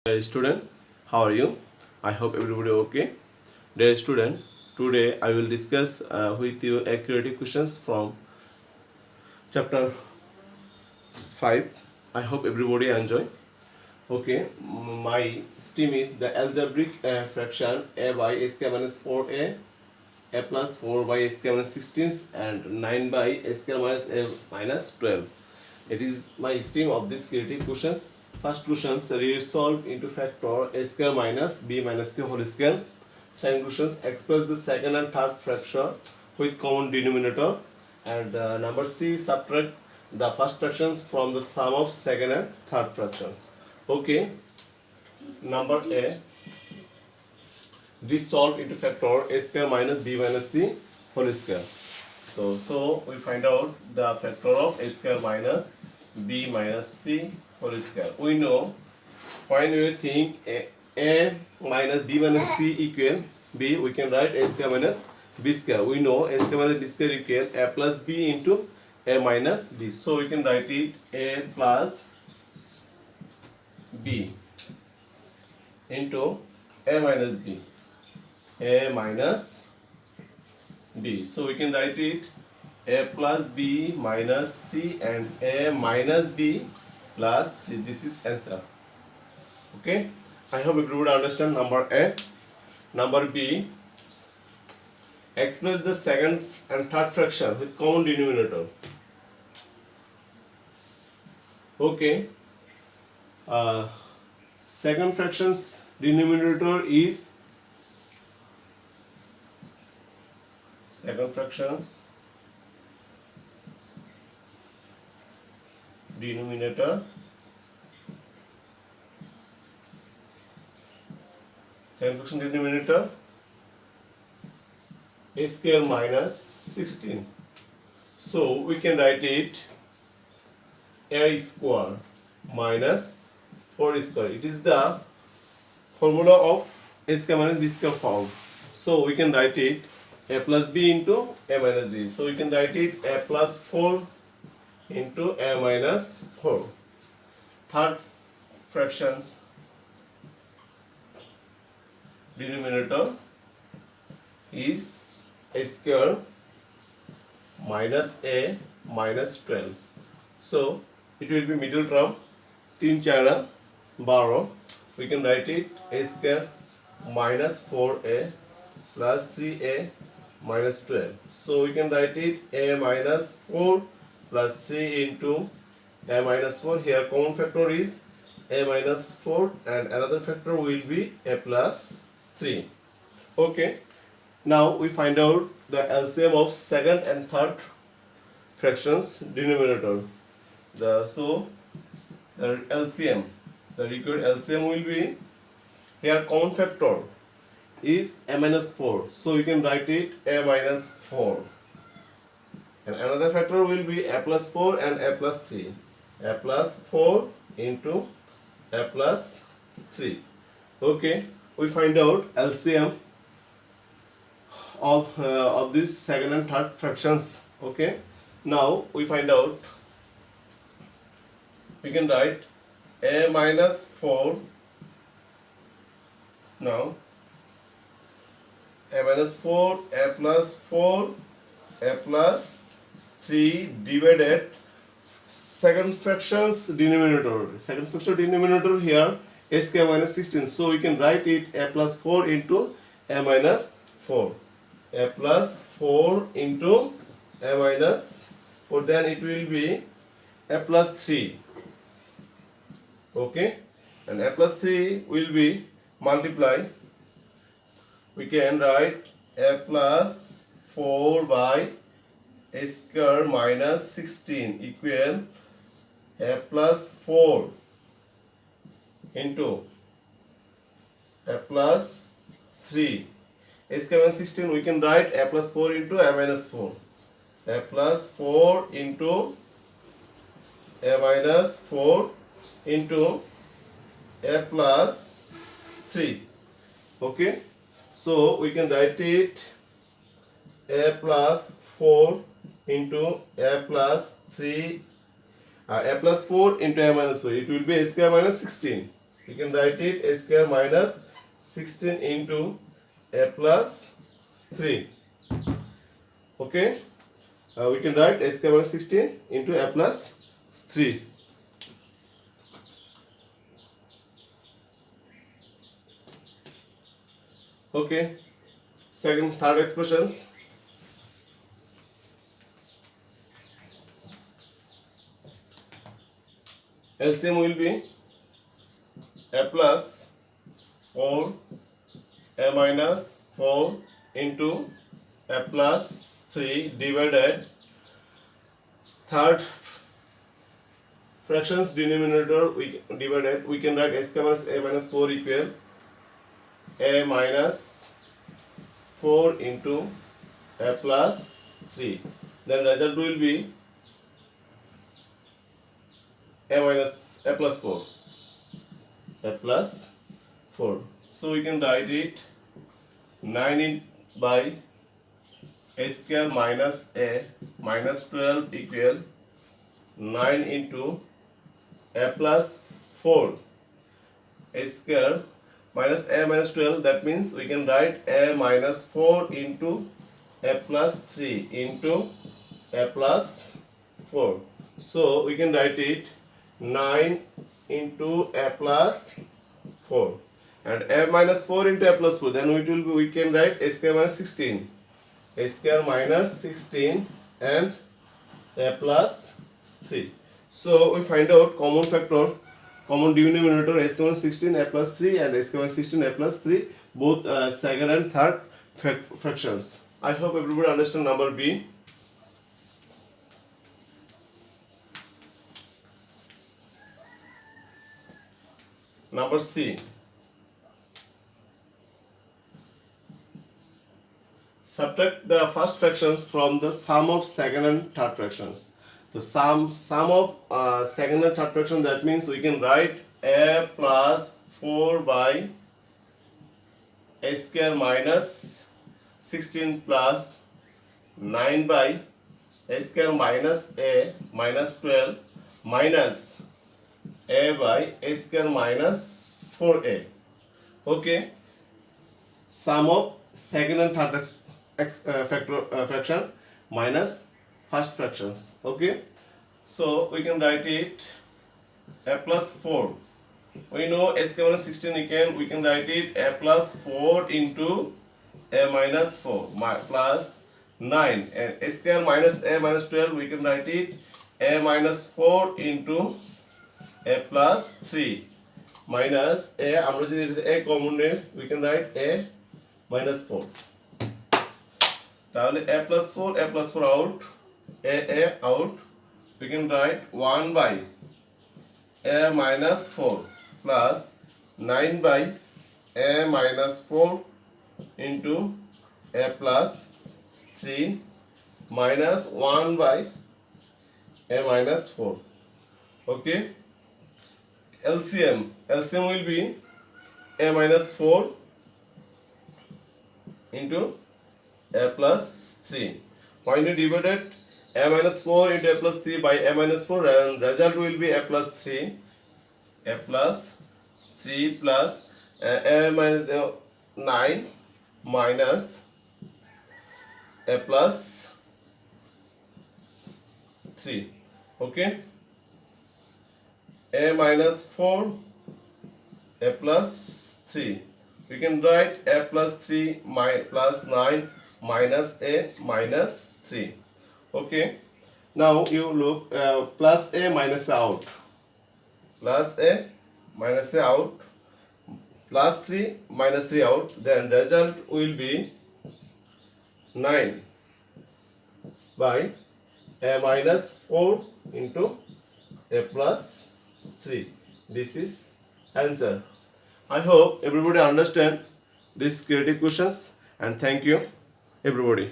Dear student, how are you? I hope everybody okay. Dear student, today I will discuss with you a creative questions from chapter 5. I hope everybody enjoy. Okay, my stream is the algebraic fraction a by a square minus 4a plus 4 by a square minus 16 and 9 by a square minus a minus 12. It is my stream of these creative questions. First questions resolve into factor a square minus b minus c whole square. Second questions express the second and third fraction with common denominator. And number C, subtract the first fractions from the sum of second and third fractions. Okay. Number A, resolve into factor a square minus b minus c whole square. So we find out the factor of a square minus b minus c whole square. We know when we think a minus b minus c equal b, we can write a square minus b square. We know a square minus b square equal a plus b into a minus b. So we can write it a plus b into a minus b. A minus b. So we can write it a plus b minus c and a minus b plus c. This is answer. Okay. I hope everybody understand number A. Number B, express the second and third fraction with common denominator. Okay. Second fraction's denominator is second fraction's denominator. Second fraction denominator a square minus 16. So we can write it a square minus 4 square. It is the formula of a square minus b square form. So we can write it a plus b into a minus b. So we can write it a plus 4 into a minus 4. Third fractions denominator is a square minus a minus 12. So it will be middle term 3 4 12. We can write it a square minus 4a plus 3a minus 12. So we can write it a minus 4 plus 3 into a minus 4. Here common factor is a minus 4 and another factor will be a plus 3. Okay. Now we find out the LCM of second and third fractions denominator. The LCM, the required LCM will be, here common factor is a minus 4. So we can write it a minus 4. And another factor will be a plus 4 and a plus 3. A plus 4 into a plus 3. Okay, we find out LCM of this second and third fractions. Okay, now we find out, we can write a minus 4. Now a minus 4, a plus 4, a plus 3 divided second fractions denominator. Second fraction denominator here a square minus 16. So we can write it a plus 4 into a minus 4. A plus 4 into a minus 4. Then it will be a plus 3. Okay. And a plus 3 will be multiply. We can write a plus 4 by a square minus 16 equal a plus 4 into a plus 3. A square minus 16 we can write a plus 4 into a minus 4. A plus 4 into a minus 4 into a plus 3. Okay. So we can write it a plus 4 into a plus 3 a plus 4 into a minus 4. It will be a square minus 16. we can write it a square minus 16 into a plus 3. Okay, we can write a square minus 16 into a plus 3. Okay, third expressions. LCM will be a plus 4, a minus 4 into a plus 3 divided third fractions denominator we can write a square minus a minus 4 equal a minus 4 into a plus 3. Then result will be a plus 4. A plus 4. So we can write it 9 by a square minus a minus 12 equal 9 into a plus 4 a square minus a minus 12. That means we can write a minus 4 into a plus 3 into a plus 4. So we can write it 9 into a plus 4 and a minus 4 into a plus 4. Then we can write a square minus 16. A square minus 16 and a plus 3. So we find out common factor, common denominator a square minus 16 a plus 3 and a square minus 16 a plus 3, both second and third fractions. I hope everybody understand number B. Number C. Subtract the first fractions from the sum of second and third fractions. The sum of second and third fraction, that means we can write a plus 4 by a square minus 16 plus 9 by a square minus a minus 12 minus a by a square minus 4a. Okay, sum of second and third fraction minus first fractions. Okay, so we can write it a plus 4. We know a square minus 16 again, we can write it a plus 4 into a minus 4 plus 9, and a square minus a minus 12, we can write it a minus 4 into a plus 3 minus a, আমরা যদি a common নেই, we can write a minus 4. তাহলে a plus 4 out, a out, we can write 1 by a minus 4 plus 9 by a minus 4 into a plus 3 minus 1 by a minus 4. Okay, LCM will be a minus 4 into a plus 3. When you divided a minus 4 into a plus 3 by a minus 4, and result will be a plus 3 plus a minus 9 minus a plus 3. Okay, a minus 4 a plus 3, we can write a plus 3 plus 9 minus a minus 3. Okay, now you look plus a minus a out, plus a minus a out, plus 3 minus 3 out, then result will be 9 by a minus 4 into a plus 3. This is answer. I hope everybody understand these creative questions, and thank you everybody.